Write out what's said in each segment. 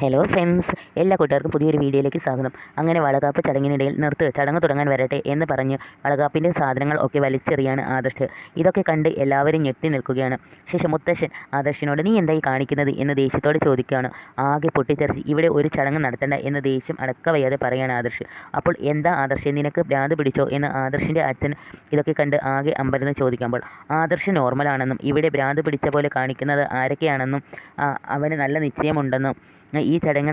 Hello friends, എല്ലാ കൂട്ടുകാർക്കും പുതിയൊരു വീഡിയോയിലേക്ക് സ്വാഗതം. അങ്ങനെ വളകാപ്പ് ചടങ്ങിനിടയിൽ ചടങ്ങ് തുടങ്ങാൻ വരട്ടെ എന്ന് പറഞ്ഞ് വളകാപ്പിൻ്റെ സാധനങ്ങൾ ഒക്കെ വലിച്ചെറിയാണ് ആദർശ്. ഇതൊക്കെ കണ്ട് എല്ലാവരും ഞെട്ടി നിൽക്കുകയാണ്. ശേഷം മുത്തശ്ശൻ ആദർശിനോട് നീ എന്തായി കാണിക്കുന്നത് എന്ന് ദേഷ്യത്തോടെ ചോദിക്കുകയാണ്. ആകെ പൊട്ടിത്തെറിച്ച് ഇവിടെ ഒരു ചടങ്ങ് നടത്തണ്ട എന്ന് ദേഷ്യം അടക്കവയ്യാതെ പറയാണ് ആദർശ്. അപ്പോൾ എന്താ ആദർശ്, നിനക്ക് ഭ്രാന്ത് പിടിച്ചോ എന്ന് ആദർശിൻ്റെ അച്ഛൻ ഇതൊക്കെ കണ്ട് ആകെ അമ്പരന്ന് ചോദിക്കുമ്പോൾ ആദർശ് നോർമലാണെന്നും ഇവിടെ ഭ്രാന്ത് പിടിച്ച പോലെ കാണിക്കുന്നത് ആരൊക്കെയാണെന്നും അവന് നല്ല നിശ്ചയമുണ്ടെന്നും ഈ ചടങ്ങ്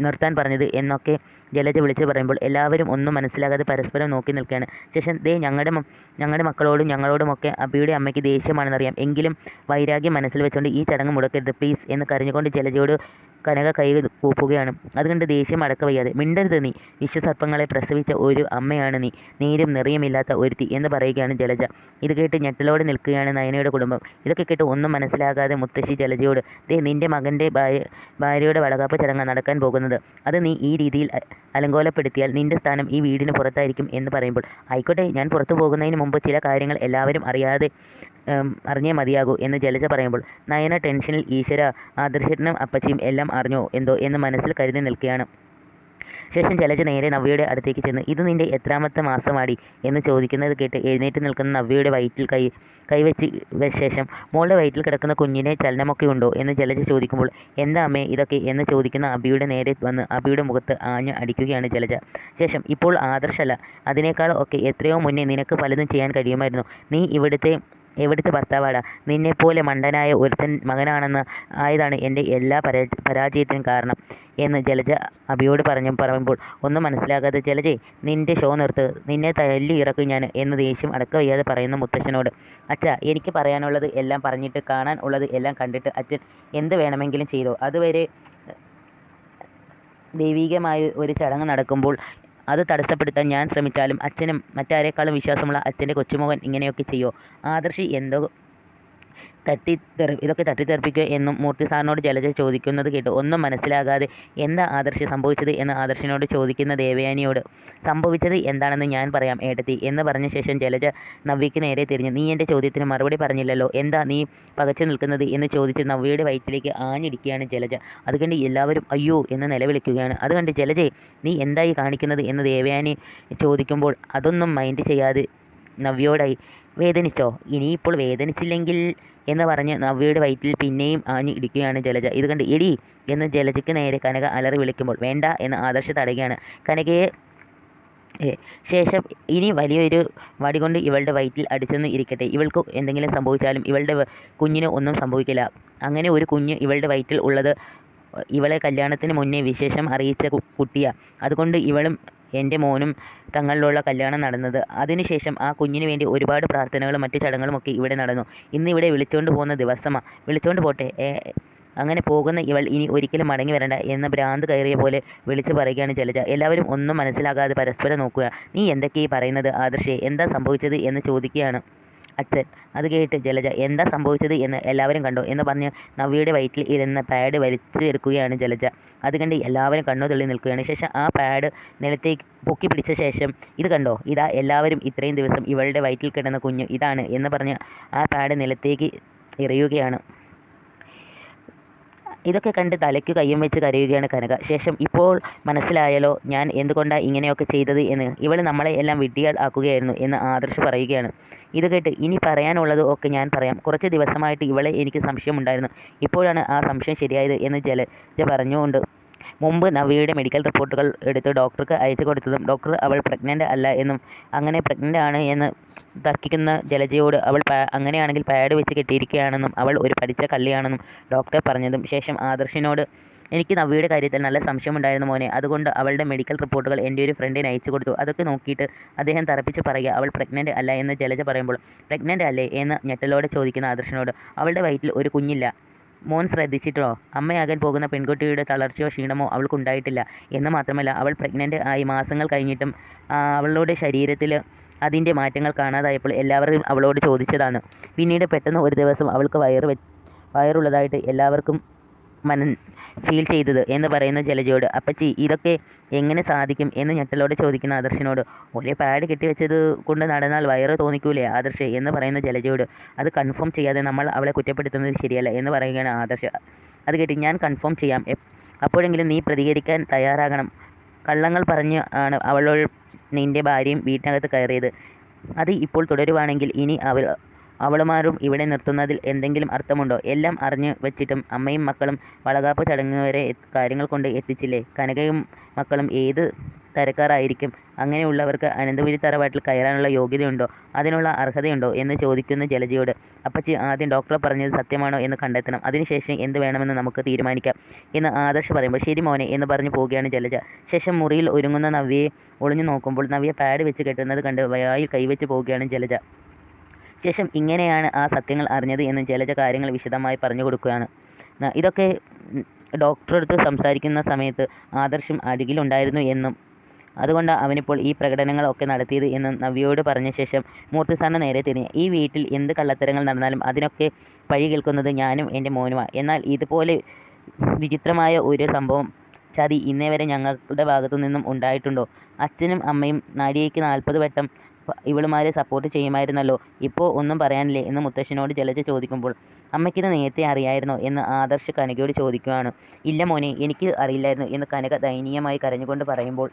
നിർത്താൻ പറഞ്ഞത് എന്നൊക്കെ ജലജ വിളിച്ച് പറയുമ്പോൾ എല്ലാവരും ഒന്നും മനസ്സിലാകാതെ പരസ്പരം നോക്കി നിൽക്കുകയാണ്. ശേഷം ദേ ഞങ്ങളുടെ മക്കളോടും ഞങ്ങളോടുമൊക്കെ അബിയുടെ അമ്മയ്ക്ക് ദേഷ്യമാണെന്നറിയാം, എങ്കിലും വൈരാഗ്യം മനസ്സിൽ വെച്ചുകൊണ്ട് ഈ ചടങ്ങ് മുടക്കരുത് പ്ലീസ് എന്ന് കരഞ്ഞുകൊണ്ട് ജലജയോട് കനക കൈ കൂപ്പുകയാണ്. അതുകൊണ്ട് ദേഷ്യം അടക്കവയ്യാതെ മിണ്ടരുത്, നീ വിശ്വസർപ്പങ്ങളെ പ്രസവിച്ച ഒരു അമ്മയാണ്, നീ നീരും നിറയുമില്ലാത്ത ഒരുത്തി എന്ന് പറയുകയാണ് ജലജ. ഇത് കേട്ട് ഞെട്ടലോടെ നിൽക്കുകയാണ് നയനയുടെ കുടുംബം. ഇതൊക്കെ കേട്ട് ഒന്നും മനസ്സിലാകാതെ മുത്തശ്ശി ജലജയോട് ദേ നിൻ്റെ മകൻ്റെ ഭാര്യയുടെ വളകാപ്പ് ചടങ്ങ് നടക്കാൻ പോകുന്നത്, അത് നീ ഈ രീതിയിൽ അലങ്കോലപ്പെടുത്തിയാൽ നിൻ്റെ സ്ഥാനം ഈ വീടിന് പുറത്തായിരിക്കും എന്ന് പറയുമ്പോൾ ആയിക്കോട്ടെ, ഞാൻ പുറത്തു പോകുന്നതിന് മുമ്പ് ചില കാര്യങ്ങൾ എല്ലാവരും അറിഞ്ഞേ മതിയാകൂ എന്ന് ജലജ പറയുമ്പോൾ നയന ടെൻഷനിൽ ഈശ്വര, ആദർശനും അപ്പച്ചിയും എല്ലാം അറിഞ്ഞോ എന്തോ എന്ന് മനസ്സിൽ കരുതി നിൽക്കുകയാണ്. ശേഷം ജലജ നേരെ നവ്യയുടെ അടുത്തേക്ക് ചെന്ന് ഇത് നിൻ്റെ എത്രാമത്തെ മാസമാടി എന്ന് ചോദിക്കുന്നത് കേട്ട് എഴുന്നേറ്റ് നിൽക്കുന്ന നവ്യയുടെ വയറ്റിൽ കൈവച്ച് ശേഷം മോളുടെ വയറ്റിൽ കിടക്കുന്ന കുഞ്ഞിനെ ചലനമൊക്കെ ഉണ്ടോ എന്ന് ജലജ ചോദിക്കുമ്പോൾ എന്താ അമ്മേ ഇതൊക്കെ എന്ന് ചോദിക്കുന്ന അബിയുടെ നേരെ വന്ന് അബിയുടെ മുഖത്ത് ആഞ്ഞ് അടിക്കുകയാണ് ജലജ. ശേഷം ഇപ്പോൾ ആദർശല്ല, അതിനേക്കാൾ ഒക്കെ എത്രയോ മുന്നേ നിനക്ക് പലതും ചെയ്യാൻ കഴിയുമായിരുന്നു. നീ എവിടുത്തെ ഭർത്താവാടാ, നിന്നെപ്പോലെ മണ്ടനായ ഒരുത്തൻ മകനാണെന്ന് ആയതാണ് എൻ്റെ എല്ലാ പരാജയത്തിനും കാരണം എന്ന് ജലജ അബിയോട് പറയുമ്പോൾ ഒന്നും മനസ്സിലാകാതെ ജലജെ നിൻ്റെ ഷോ നിർത്ത്, നിന്നെ തല്ലി ഇറക്കും ഞാൻ എന്ന് ദേഷ്യം അടക്കവയ്യാതെ പറയുന്ന മുത്തശ്ശനോട് അച്ഛാ, എനിക്ക് പറയാനുള്ളത് എല്ലാം പറഞ്ഞിട്ട് കാണാൻ ഉള്ളത് എല്ലാം കണ്ടിട്ട് അച്ഛൻ എന്ത് വേണമെങ്കിലും ചെയ്തോ, അതുവരെ ദൈവികമായ ഒരു ചടങ്ങ് നടക്കുമ്പോൾ അത് തടസ്സപ്പെടുത്താൻ ഞാൻ ശ്രമിച്ചാലും അച്ഛനും മറ്റാരേക്കാളും വിശ്വാസമുള്ള അച്ഛൻ്റെ കൊച്ചുമകൻ ഇങ്ങനെയൊക്കെ ചെയ്യോ? ആദർശി എന്തോ ഇതൊക്കെ തട്ടിത്തെറിപ്പിക്കുക എന്നും മൂർത്തി സാറിനോട് ജലജ ചോദിക്കുന്നത് കേട്ട് ഒന്നും മനസ്സിലാകാതെ എന്താ ആദർശി സംഭവിച്ചത് എന്ന് ആദർശിനോട് ചോദിക്കുന്ന ദേവയാനിയോട് സംഭവിച്ചത് എന്താണെന്ന് ഞാൻ പറയാം ഏട്ടത്തി എന്ന് പറഞ്ഞ ശേഷം ജലജ നവ്യയ്ക്ക് നേരെ തിരിഞ്ഞു നീ എൻ്റെ ചോദ്യത്തിന് മറുപടി പറഞ്ഞില്ലല്ലോ, എന്താ നീ പകച്ചു നിൽക്കുന്നത് എന്ന് ചോദിച്ച് നവ്യയുടെ വയറ്റിലേക്ക് ആഞ്ഞിരിക്കുകയാണ് ജലജ. അതുകണ്ട് എല്ലാവരും അയ്യോ എന്ന് നിലവിളിക്കുകയാണ്. അതുകണ്ട് ജലജയെ നീ എന്തായി കാണിക്കുന്നത് എന്ന് ദേവയാനി ചോദിക്കുമ്പോൾ അതൊന്നും മൈൻഡ് ചെയ്യാതെ നവ്യയോടായി വേദനിച്ചോ, ഇനിയിപ്പോൾ വേദനിച്ചില്ലെങ്കിൽ എന്ന് പറഞ്ഞ് നവ്യയുടെ വയറ്റിൽ പിന്നെയും ആഞ്ഞ് ഇടിക്കുകയാണ് ജലജ. ഇത് കണ്ട് എടി എന്ന് ജലജയ്ക്ക് നേരെ കനക അലറി വിളിക്കുമ്പോൾ വേണ്ട എന്ന് ആദർശ് തടയുകയാണ് കനകയെ. ശേഷം ഇനി വലിയൊരു വടി കൊണ്ട് ഇവളുടെ വയറ്റിൽ അടിച്ചെന്ന് ഇരിക്കട്ടെ, ഇവൾക്ക് എന്തെങ്കിലും സംഭവിച്ചാലും ഇവളുടെ കുഞ്ഞിന് ഒന്നും സംഭവിക്കില്ല. അങ്ങനെ ഒരു കുഞ്ഞ് ഇവളുടെ വയറ്റിൽ ഉള്ളത് ഇവളെ കല്യാണത്തിന് മുന്നേ വിശേഷം അറിയിച്ച കുട്ടിയാണ്. അതുകൊണ്ട് ഇവളും എൻ്റെ മോനും തങ്ങളിലുള്ള കല്യാണം നടന്നത്. അതിനുശേഷം ആ കുഞ്ഞിന് വേണ്ടി ഒരുപാട് പ്രാർത്ഥനകളും മറ്റു ചടങ്ങുകളുമൊക്കെ ഇവിടെ നടന്നു. ഇന്ന് ഇവിടെ വിളിച്ചുകൊണ്ട് പോകുന്ന ദിവസമാണ്, വിളിച്ചുകൊണ്ട് പോട്ടെ, അങ്ങനെ പോകുന്ന ഇവൾ ഇനി ഒരിക്കലും മടങ്ങി വരണ്ട എന്ന് ഭ്രാന്ത് കയറിയ പോലെ വിളിച്ചു പറയുകയാണ് ജലജ. എല്ലാവരും ഒന്നും മനസ്സിലാകാതെ പരസ്പരം നോക്കുക. നീ എന്തൊക്കെയായി പറയുന്നത് ആദർശേ, എന്താ സംഭവിച്ചത് എന്ന് ചോദിക്കുകയാണ് അച്ഛൻ. അത് കേട്ട് ജലജ എന്താ സംഭവിച്ചത് എന്ന് എല്ലാവരും കണ്ടോ എന്ന് പറഞ്ഞ് നവ്യയുടെ വയറ്റിൽ ഇരുന്ന പാഡ് വലിച്ചു എടുക്കുകയാണ് ജലജ. അത് കണ്ട് എല്ലാവരും കണ്ണു തള്ളി നിൽക്കുകയാണ്. ശേഷം ആ പാഡ് നിലത്തേക്ക് പൊക്കി പിടിച്ച ശേഷം ഇത് കണ്ടോ, ഇതാ എല്ലാവരും ഇത്രയും ദിവസം ഇവളുടെ വയറ്റിൽ കിടന്ന കുഞ്ഞ് ഇതാണ് എന്ന് പറഞ്ഞ് ആ പാഡ് നിലത്തേക്ക് എറിയുകയാണ്. ഇതൊക്കെ കണ്ട് തലയ്ക്ക് കയ്യും വെച്ച് കരയുകയാണ് കനക. ശേഷം ഇപ്പോൾ മനസ്സിലായാലോ ഞാൻ എന്തുകൊണ്ടാണ് ഇങ്ങനെയൊക്കെ ചെയ്തത് എന്ന്, ഇവൾ നമ്മളെ എല്ലാം വിഡ്ഢിയാൾ ആക്കുകയായിരുന്നു എന്ന് ആദർശ് പറയുകയാണ്. ഇത് കേട്ട് ഇനി പറയാനുള്ളത് ഒക്കെ ഞാൻ പറയാം. കുറച്ച് ദിവസമായിട്ട് ഇവളെ എനിക്ക് സംശയമുണ്ടായിരുന്നു, ഇപ്പോഴാണ് ആ സംശയം ശരിയായത് എന്ന് ജലജ പറഞ്ഞുകൊണ്ട് മുമ്പ് നവ്യയുടെ മെഡിക്കൽ റിപ്പോർട്ടുകൾ എടുത്ത് ഡോക്ടർക്ക് അയച്ചു കൊടുത്തതും ഡോക്ടർ അവൾ പ്രഗ്നൻ്റ് അല്ല എന്നും അങ്ങനെ പ്രഗ്നൻ്റ് ആണ് എന്ന് തർക്കിക്കുന്ന ജലജയോട് അവൾ അങ്ങനെയാണെങ്കിൽ പാഡ് വെച്ച് കെട്ടിയിരിക്കുകയാണെന്നും അവൾ ഒരു പഠിച്ച കള്ളിയാണെന്നും ഡോക്ടർ പറഞ്ഞതും ശേഷം ആദർശിനോട് എനിക്ക് നവ്യയുടെ കാര്യത്തിൽ നല്ല സംശയമുണ്ടായിരുന്നു മോനെ, അതുകൊണ്ട് അവളുടെ മെഡിക്കൽ റിപ്പോർട്ടുകൾ എൻ്റെ ഒരു ഫ്രണ്ടിന് അയച്ചു കൊടുത്തു. അതൊക്കെ നോക്കിയിട്ട് അദ്ദേഹം തറപ്പിച്ച് പറയുക അവൾ പ്രഗ്നൻ്റ് അല്ല എന്ന് ജലജ പറയുമ്പോൾ പ്രഗ്നൻ്റ് അല്ലേ എന്ന് ഞെട്ടലോടെ ചോദിക്കുന്ന ആദർശിനോട് അവളുടെ വയറ്റിൽ ഒരു കുഞ്ഞില്ല, മോൻ ശ്രദ്ധിച്ചിട്ടോ, അമ്മയാകാൻ പോകുന്ന പെൺകുട്ടിയുടെ തളർച്ചയോ ക്ഷീണമോ അവൾക്കുണ്ടായിട്ടില്ല എന്ന് മാത്രമല്ല അവൾ പ്രഗ്നൻ്റ് ആയി മാസങ്ങൾ കഴിഞ്ഞിട്ടും അവളുടെ ശരീരത്തിൽ അതിൻ്റെ മാറ്റങ്ങൾ കാണാതായപ്പോൾ എല്ലാവരും അവളോട് ചോദിച്ചതാണ്. പിന്നീട് പെട്ടെന്ന് ഒരു ദിവസം അവൾക്ക് വയറുള്ളതായിട്ട് എല്ലാവർക്കും ഫീൽ ചെയ്തത് എന്ന് പറയുന്ന ജലജയോട് അപ്പച്ചി ഇതൊക്കെ എങ്ങനെ സാധിക്കും എന്ന് ഞെട്ടലോടെ ചോദിക്കുന്ന ആദർശിനോട് ഒരേ പാഡ് കെട്ടിവെച്ചത് കൊണ്ട് നടന്നാൽ വയറ് തോന്നിക്കൂലേ ആദർശ് എന്ന് പറയുന്ന ജലജയോട് അത് കൺഫേം ചെയ്യാതെ നമ്മൾ അവളെ കുറ്റപ്പെടുത്തുന്നത് ശരിയല്ല എന്ന് പറയുകയാണ് ആദർശ്. അത് കേട്ട് ഞാൻ കൺഫേം ചെയ്യാം, അപ്പോഴെങ്കിലും നീ പ്രതികരിക്കാൻ തയ്യാറാകണം. കള്ളങ്ങൾ പറഞ്ഞ് ആണ് അവളോട് നിന്റെ ഭാര്യയും വീട്ടിനകത്ത് കയറിയത്. അത് ഇപ്പോൾ തുടരുവാണെങ്കിൽ ഇനി അവളുമാരും ഇവിടെ നിർത്തുന്നതിൽ എന്തെങ്കിലും അർത്ഥമുണ്ടോ? എല്ലാം അറിഞ്ഞു വച്ചിട്ടും അമ്മയും മക്കളും വളകാപ്പ് ചടങ്ങ് വരെ കാര്യങ്ങൾ കൊണ്ട് എത്തിച്ചില്ലേ? കനകയും മക്കളും ഏത് തരക്കാരായിരിക്കും? അങ്ങനെയുള്ളവർക്ക് അനന്തപുരി തറവാട്ടിൽ കയറാനുള്ള യോഗ്യതയുണ്ടോ? അതിനുള്ള അർഹതയുണ്ടോ എന്ന് ചോദിക്കുന്ന ജലജയോട് അപ്പച്ചി ആദ്യം ഡോക്ടർ പറഞ്ഞത് സത്യമാണോ എന്ന് കണ്ടെത്തണം. അതിനുശേഷം എന്ത് വേണമെന്ന് നമുക്ക് തീരുമാനിക്കാം എന്ന് ആദർശ് പറയുമ്പോൾ ശരി മോനെ എന്ന് പറഞ്ഞു പോവുകയാണ് ജലജ. ശേഷം മുറിയിൽ ഒരുങ്ങുന്ന നവ്യയെ ഒളിഞ്ഞു നോക്കുമ്പോൾ നവ്യ പാഡ് വെച്ച് കെട്ടുന്നത് കണ്ട് വായിൽ കൈവച്ച് പോവുകയാണ് ജലജ. ശേഷം ഇങ്ങനെയാണ് ആ സത്യങ്ങൾ അറിഞ്ഞത് എന്ന് ജലജ കാര്യങ്ങൾ വിശദമായി പറഞ്ഞു കൊടുക്കുകയാണ്. ഇതൊക്കെ ഡോക്ടറെടുത്ത് സംസാരിക്കുന്ന സമയത്ത് ആദർശം അരികിലുണ്ടായിരുന്നു എന്നും അതുകൊണ്ട് അവനിപ്പോൾ ഈ പ്രകടനങ്ങളൊക്കെ നടത്തിയത് എന്നും നവ്യയോട് പറഞ്ഞ ശേഷം മൂർത്തി സാറിന് നേരെ തിരിഞ്ഞ് ഈ വീട്ടിൽ എന്ത് കള്ളത്തരങ്ങൾ നടന്നാലും അതിനൊക്കെ പഴി കേൾക്കുന്നത് ഞാനും എൻ്റെ മോനുമാണ്. എന്നാൽ ഇതുപോലെ വിചിത്രമായ ഒരു സംഭവം ചതി ഇന്നേ വരെ ഞങ്ങളുടെ ഭാഗത്തു നിന്നും ഉണ്ടായിട്ടുണ്ടോ? അച്ഛനും അമ്മയും നാഡിയയ്ക്ക് 40 വട്ടം ഇവളുമാരെ സപ്പോർട്ട് ചെയ്യുമായിരുന്നല്ലോ, ഇപ്പോൾ ഒന്നും പറയാനില്ലേ എന്ന് മുത്തശ്ശനോട് ജലജ ചോദിക്കുമ്പോൾ അമ്മയ്ക്കിത് നേരത്തെ അറിയായിരുന്നോ എന്ന് ആദർശ് കനകയോട് ചോദിക്കുകയാണ്. ഇല്ല മോനെ, എനിക്ക് അറിയില്ലായിരുന്നു എന്ന് കനക ദയനീയമായി കരഞ്ഞുകൊണ്ട് പറയുമ്പോൾ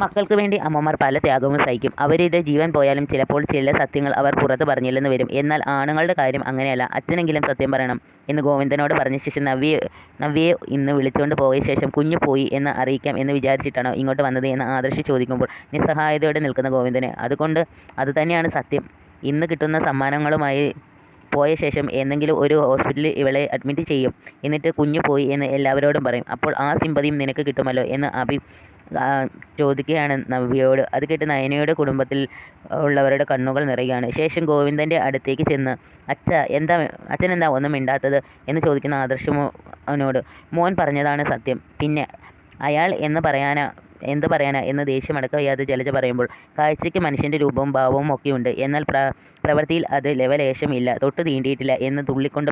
മക്കൾക്ക് വേണ്ടി അമ്മമാർ പല ത്യാഗവും സഹിക്കും. അവരുടെ ജീവൻ പോയാലും ചിലപ്പോൾ ചില സത്യങ്ങൾ അവർ പുറത്ത് പറഞ്ഞില്ലെന്ന് വരും. എന്നാൽ ആണുങ്ങളുടെ കാര്യം അങ്ങനെയല്ല. അച്ഛനെങ്കിലും സത്യം പറയണം എന്ന് ഗോവിന്ദനോട് പറഞ്ഞ ശേഷം നവ്യയെ ഇന്ന് വിളിച്ചുകൊണ്ട് പോയ ശേഷം കുഞ്ഞു പോയി എന്ന് അറിയിക്കാം എന്ന് വിചാരിച്ചിട്ടാണോ ഇങ്ങോട്ട് വന്നത് എന്ന് ആദർശ് ചോദിക്കുമ്പോൾ നിസ്സഹായതയോടെ നിൽക്കുന്ന ഗോവിന്ദനെ അത് തന്നെയാണ് സത്യം. ഇന്ന് കിട്ടുന്ന സമ്മാനങ്ങളുമായി പോയ ശേഷം എന്തെങ്കിലും ഒരു ഹോസ്പിറ്റലിൽ ഇവളെ അഡ്മിറ്റ് ചെയ്യും. എന്നിട്ട് കുഞ്ഞു പോയി എന്ന് എല്ലാവരോടും പറയും. അപ്പോൾ ആ സിമ്പതിയും നിനക്ക് കിട്ടുമല്ലോ എന്ന് ചോദിക്കുകയാണ് നവ്യയോട്. അത് കേട്ട് നയനയുടെ കുടുംബത്തിൽ ഉള്ളവരുടെ കണ്ണുകൾ നിറയുകയാണ്. ശേഷം ഗോവിന്ദൻ്റെ അടുത്തേക്ക് ചെന്ന് അച്ഛൻ എന്താ ഒന്നും മിണ്ടാത്തത് എന്ന് ചോദിക്കുന്ന ആദർശനോട് മോൻ പറഞ്ഞതാണ് സത്യം, പിന്നെ അയാൾ എന്ത് പറയാനാ എന്ന് ദേഷ്യമടക്കം വയ്യാതെ ജലജ പറയുമ്പോൾ കാഴ്ചയ്ക്ക് മനുഷ്യൻ്റെ രൂപവും ഭാവവും ഒക്കെയുണ്ട്, എന്നാൽ പ്രവൃത്തിയിൽ അത് ലെവലേശം ഇല്ല, തൊട്ട് തീണ്ടിയിട്ടില്ല എന്ന് തുള്ളിക്കൊണ്ട്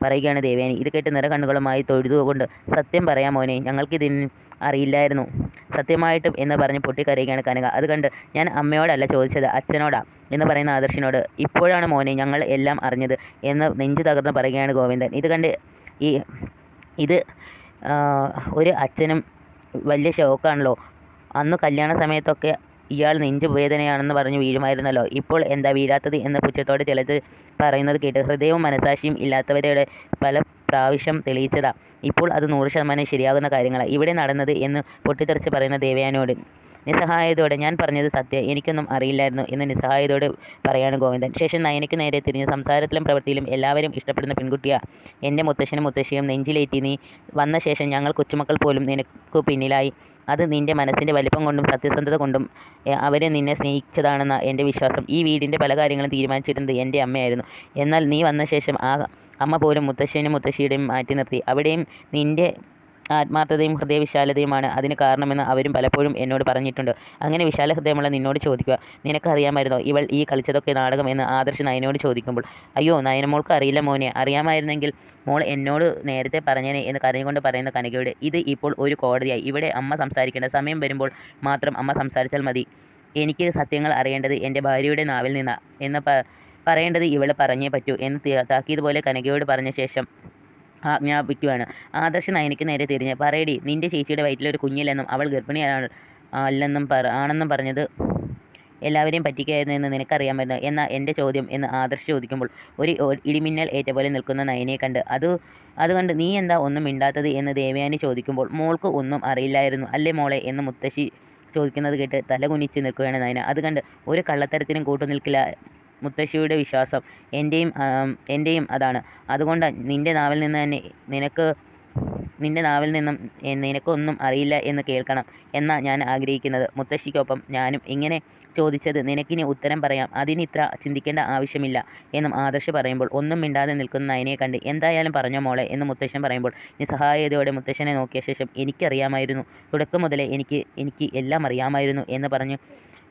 പറയുകയാണ് ദേവയാനി. ഇത് കേട്ട് നിറകണ്ണുകളുമായി തൊഴുതുകൊണ്ട് സത്യം പറയാം മോനെ, ഞങ്ങൾക്കിതിന് അറിയില്ലായിരുന്നു സത്യമായിട്ടും എന്ന് പറഞ്ഞ് പൊട്ടിക്കരയുകയാണ് കനക. അത് കണ്ട് ഞാൻ അമ്മയോടല്ല ചോദിച്ചത് അച്ഛനോടാ എന്ന് പറയുന്ന ആദർശിനോട് ഇപ്പോഴാണ് മോനെ ഞങ്ങൾ എല്ലാം അറിഞ്ഞത് എന്ന് നെഞ്ചു തകർന്ന് പറയുകയാണ് ഗോവിന്ദൻ. ഇത് കണ്ട് ഇത് ഒരു അച്ഛനും വലിയ ഷോക്കാണല്ലോ. അന്ന് കല്യാണ സമയത്തൊക്കെ ഇയാൾ നെഞ്ചു വേദനയാണെന്ന് പറഞ്ഞ് വീഴുമായിരുന്നല്ലോ, ഇപ്പോൾ എന്താ വീഴാത്തത് എന്ന് പുച്ഛത്തോടെ ചിലത് പറയുന്നത് കേട്ട് ഹൃദയവും മനസാക്ഷിയും ഇല്ലാത്തവരുടെ പല പ്രാവശ്യം തെളിയിച്ചതാ. ഇപ്പോൾ അത് 100% ശരിയാകുന്ന കാര്യങ്ങളാണ് ഇവിടെ നടന്നത് എന്ന് പൊട്ടിത്തെറിച്ച് പറയുന്ന ദേവയാനിയോട് നിസ്സഹായതയോടെ ഞാൻ പറഞ്ഞത് സത്യം, എനിക്കൊന്നും അറിയില്ലായിരുന്നു എന്ന് നിസ്സഹായതയോടെ പറയാണ് ഗോവിന്ദൻ. ശേഷം നയനയ്ക്ക് നേരെ തിരിഞ്ഞ് സംസാരത്തിലും പ്രവൃത്തിയിലും എല്ലാവരും ഇഷ്ടപ്പെടുന്ന പെൺകുട്ടിയാ എൻ്റെ മുത്തശ്ശനും മുത്തശ്ശിയും നെഞ്ചിലേറ്റി നീ വന്ന ശേഷം ഞങ്ങൾ കൊച്ചുമക്കൾ പോലും നിനക്ക് പിന്നിലായി. അത് നിൻ്റെ മനസ്സിൻ്റെ വലിപ്പം കൊണ്ടും സത്യസന്ധത കൊണ്ടും അവരെ നിന്നെ സ്നേഹിച്ചതാണെന്ന എൻ്റെ വിശ്വാസം. ഈ വീടിൻ്റെ പല കാര്യങ്ങളും തീരുമാനിച്ചിരുന്നത് എൻ്റെ അമ്മയായിരുന്നു. എന്നാൽ നീ വന്ന ശേഷം ആ അമ്മ പോലും മുത്തശ്ശനും മുത്തശ്ശിയുടെയും മാറ്റി നിർത്തി. അവിടെയും നിൻ്റെ ആത്മാർത്ഥതയും ഹൃദയവിശാലതയുമാണ് അതിന് കാരണമെന്ന് അവരും പലപ്പോഴും എന്നോട് പറഞ്ഞിട്ടുണ്ട്. അങ്ങനെ വിശാല ഹൃദയമുള്ള നിന്നോട് ചോദിക്കുക, നിനക്കറിയാമായിരുന്നോ ഇവൾ ഈ കളിച്ചതൊക്കെ നാടകം എന്ന് ആദർശ് നയനോട് ചോദിക്കുമ്പോൾ അയ്യോ നയനമോൾക്ക് അറിയില്ല മോനെ, അറിയാമായിരുന്നെങ്കിൽ മോൾ എന്നോട് നേരത്തെ പറഞ്ഞേനെ എന്ന് കരഞ്ഞുകൊണ്ട് പറയുന്ന കനകയോട് ഇത് ഇപ്പോൾ ഒരു കോടതിയായി, ഇവിടെ അമ്മ സംസാരിക്കേണ്ട സമയം വരുമ്പോൾ മാത്രം അമ്മ സംസാരിച്ചാൽ മതി. എനിക്ക് സത്യങ്ങൾ അറിയേണ്ടത് എൻ്റെ ഭാര്യയുടെ നാവിൽ നിന്നാ എന്ന് പറയേണ്ടത് ഇവൾ പറഞ്ഞേ പറ്റൂ എന്ന് താക്കീതുപോലെ കനകയോട് പറഞ്ഞ ശേഷം ആജ്ഞാപിക്കുകയാണ്. ആദർശ് നയനയ്ക്ക് നേരെ തിരിഞ്ഞ് പറയടി, നിൻ്റെ ചേച്ചിയുടെ വയറ്റിലൊരു കുഞ്ഞില്ലെന്നും അവൾ ആണെന്നും പറഞ്ഞത് എല്ലാവരെയും പറ്റിക്കായിരുന്നു എന്ന് നിനക്കറിയാമായിരുന്നു എന്നാ എൻ്റെ ചോദ്യം എന്ന് ആദർശ് ചോദിക്കുമ്പോൾ ഒരു ഇടിമിന്നൽ ഏറ്റ പോലെ നിൽക്കുന്ന നയനയെ കണ്ട് അതുകൊണ്ട് നീ എന്താ ഒന്നും മിണ്ടാത്തത് എന്ന് ദേവയാനി ചോദിക്കുമ്പോൾ മോൾക്ക് ഒന്നും അറിയില്ലായിരുന്നു അല്ലേ മോളെ എന്ന് മുത്തശ്ശി ചോദിക്കുന്നത് കേട്ട് തല കുനിച്ച് നിൽക്കുകയാണ് നയന. അത് കണ്ട് ഒരു കള്ളത്തരത്തിനും കൂട്ടുനിൽക്കില്ല മുത്തശ്ശിയുടെ വിശ്വാസം, എൻ്റെയും അതാണ്. അതുകൊണ്ട് നിൻ്റെ നാവിൽ നിന്നും നിനക്കൊന്നും അറിയില്ല എന്ന് കേൾക്കണം എന്നാ ഞാൻ ആഗ്രഹിക്കുന്നത്. മുത്തശ്ശിക്കൊപ്പം ഞാനും ഇങ്ങനെ ചോദിച്ചത് നിനക്കിനി ഉത്തരം പറയാം, അതിനിത്ര ചിന്തിക്കേണ്ട ആവശ്യമില്ല എന്നും ആദർശ് പറയുമ്പോൾ ഒന്നും മിണ്ടാതെ നിൽക്കുന്ന നയനയെ കണ്ട് എന്തായാലും പറഞ്ഞോ മോളെ എന്ന് മുത്തശ്ശൻ പറയുമ്പോൾ നിസ്സഹായതയോടെ മുത്തശ്ശനെ നോക്കിയ ശേഷം എനിക്കറിയാമായിരുന്നു, തുടക്കം മുതലേ എനിക്ക് എല്ലാം അറിയാമായിരുന്നു എന്ന് പറഞ്ഞ്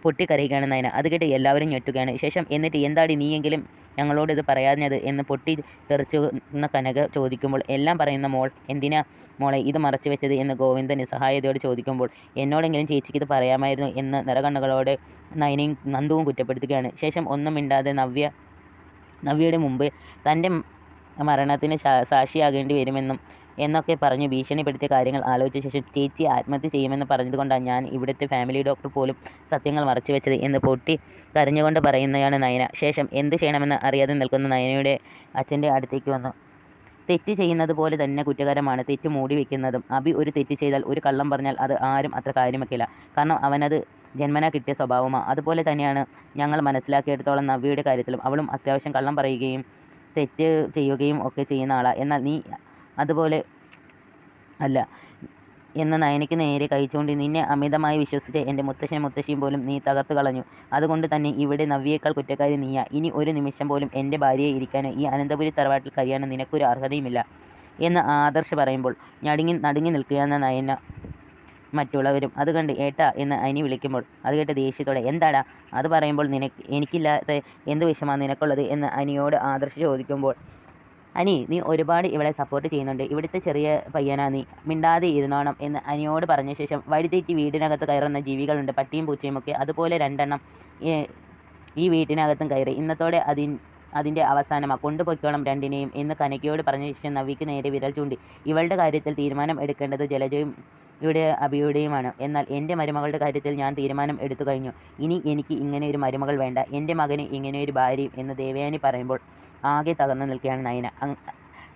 പൊട്ടിക്കരയുകയാണ് നയന. അത് കേട്ട് എല്ലാവരും ഞെട്ടുകയാണ്. ശേഷം എന്നിട്ട് എന്താടി നീയെങ്കിലും ഞങ്ങളോട് ഇത് പറയാഞ്ഞത് എന്ന് പൊട്ടി തെറിച്ചുന്ന കനക ചോദിക്കുമ്പോൾ എല്ലാം പറയുന്ന മോൾ എന്തിനാ മോളെ ഇത് മറച്ചു വെച്ചത് എന്ന് ഗോവിന്ദൻ നിസ്സഹായതയോട് ചോദിക്കുമ്പോൾ എന്നോടെങ്കിലും ചേച്ചിക്ക് ഇത് പറയാമായിരുന്നു എന്ന് നിറകണ്ണുകളോടെ നയനയും നന്ദുവും കുറ്റപ്പെടുത്തുകയാണ്. ശേഷം ഒന്നും മിണ്ടാതെ നവ്യയുടെ മുമ്പ് തൻ്റെ മരണത്തിന് സാക്ഷിയാകേണ്ടി വരുമെന്നും എന്നൊക്കെ പറഞ്ഞ് ഭീഷണിപ്പെടുത്തിയ കാര്യങ്ങൾ ആലോചിച്ച ശേഷം ചേച്ചി ആത്മഹത്യ ചെയ്യുമെന്ന് പറഞ്ഞതുകൊണ്ടാണ് ഞാൻ ഇവിടുത്തെ ഫാമിലി ഡോക്ടർ പോലും സത്യങ്ങൾ മറച്ചുവെച്ചത് എന്ന് പൊട്ടി കരഞ്ഞുകൊണ്ട് പറയുന്നതാണ് നയന. ശേഷം എന്ത് ചെയ്യണമെന്ന് അറിയാതെ നിൽക്കുന്ന നയനയുടെ അച്ഛൻ്റെ അടുത്തേക്ക് വന്നു. തെറ്റ് ചെയ്യുന്നത് പോലെ തന്നെ കുറ്റകരമാണ് തെറ്റ് മൂടി വെക്കുന്നതും. അഭി ഒരു തെറ്റ് ചെയ്താൽ, ഒരു കള്ളം പറഞ്ഞാൽ അത് ആരും അത്ര കാര്യമാക്കില്ല. കാരണം അവനത് ജന്മനാ കിട്ടിയ സ്വഭാവമാണ്. അതുപോലെ തന്നെയാണ് ഞങ്ങൾ മനസ്സിലാക്കിയെടുത്തോളം നവ്യയുടെ കാര്യത്തിലും. അവളും അത്യാവശ്യം കള്ളം പറയുകയും തെറ്റ് ചെയ്യുകയും ഒക്കെ ചെയ്യുന്ന ആളാണ്. എന്നാൽ നീ അതുപോലെ അല്ല എന്ന് നയനയ്ക്ക് നേരെ കൈ ചൂണ്ടി നിന്നെ അമിതമായി വിശ്വസിച്ച് എൻ്റെ മുത്തശ്ശനും മുത്തശ്ശിയും പോലും നീ തകർത്ത് കളഞ്ഞു. അതുകൊണ്ട് തന്നെ ഇവിടെ നവ്യയേക്കാൾ കുറ്റക്കാരി നീയാ. ഇനി ഒരു നിമിഷം പോലും എൻ്റെ ഭാര്യയെ ഇരിക്കാനോ ഈ അനന്തപുരി തറവാട്ടിൽ കഴിയാനോ നിനക്കൊരു അർഹതയുമില്ല എന്ന് ആദർശ് പറയുമ്പോൾ നടുങ്ങി നിൽക്കുകയെന്ന നയന മറ്റുള്ളവരും അത് കണ്ട് ഏട്ടാ എന്ന് അനി വിളിക്കുമ്പോൾ അത് കേട്ട് ദേഷ്യത്തോടെ എന്താടാ അത് പറയുമ്പോൾ എനിക്കില്ലാത്ത എന്ത് വിഷമാണ് നിനക്കുള്ളത് എന്ന് അനിയോട് ആദർശ് ചോദിക്കുമ്പോൾ അനി നീ ഒരുപാട് ഇവളെ സപ്പോർട്ട് ചെയ്യുന്നുണ്ട്, ഇവിടുത്തെ ചെറിയ പയ്യനാ നീ, മിണ്ടാതെ ഇരുന്നോണം എന്ന് അനിയോട് പറഞ്ഞ ശേഷം വഴിതെറ്റി വീടിനകത്ത് കയറുന്ന ജീവികളുണ്ട്, പട്ടിയും പൂച്ചയും ഒക്കെ. അതുപോലെ 2 എണ്ണം ഈ വീട്ടിനകത്തും കയറി. ഇന്നത്തോടെ അതിൻ്റെ അവസാനമാണ്, കൊണ്ടുപോയിക്കോണം 2നെയും എന്ന് കനകയോട് പറഞ്ഞ ശേഷം നവ്യയ്ക്ക് നേരെ വിരൽ ചൂണ്ടി. ഇവളുടെ കാര്യത്തിൽ തീരുമാനം എടുക്കേണ്ടത് ജലജയും അഭിയുടെയുമാണ്. എന്നാൽ എൻ്റെ മരുമകളുടെ കാര്യത്തിൽ ഞാൻ തീരുമാനം എടുത്തു കഴിഞ്ഞു. ഇനി എനിക്ക് ഇങ്ങനെ ഒരു മരുമകൾ വേണ്ട, എൻ്റെ മകന് ഇങ്ങനെയൊരു ഭാര്യയും എന്ന് ദേവയാനി പറയുമ്പോൾ ആകെ തകർന്നു നിൽക്കുകയാണ് നയന.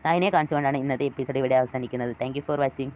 നയനയെ കാണിച്ചുകൊണ്ടാണ് ഇന്നത്തെ എപ്പിസോഡ് ഇവിടെ അവസാനിക്കുന്നത്. Thank you for watching.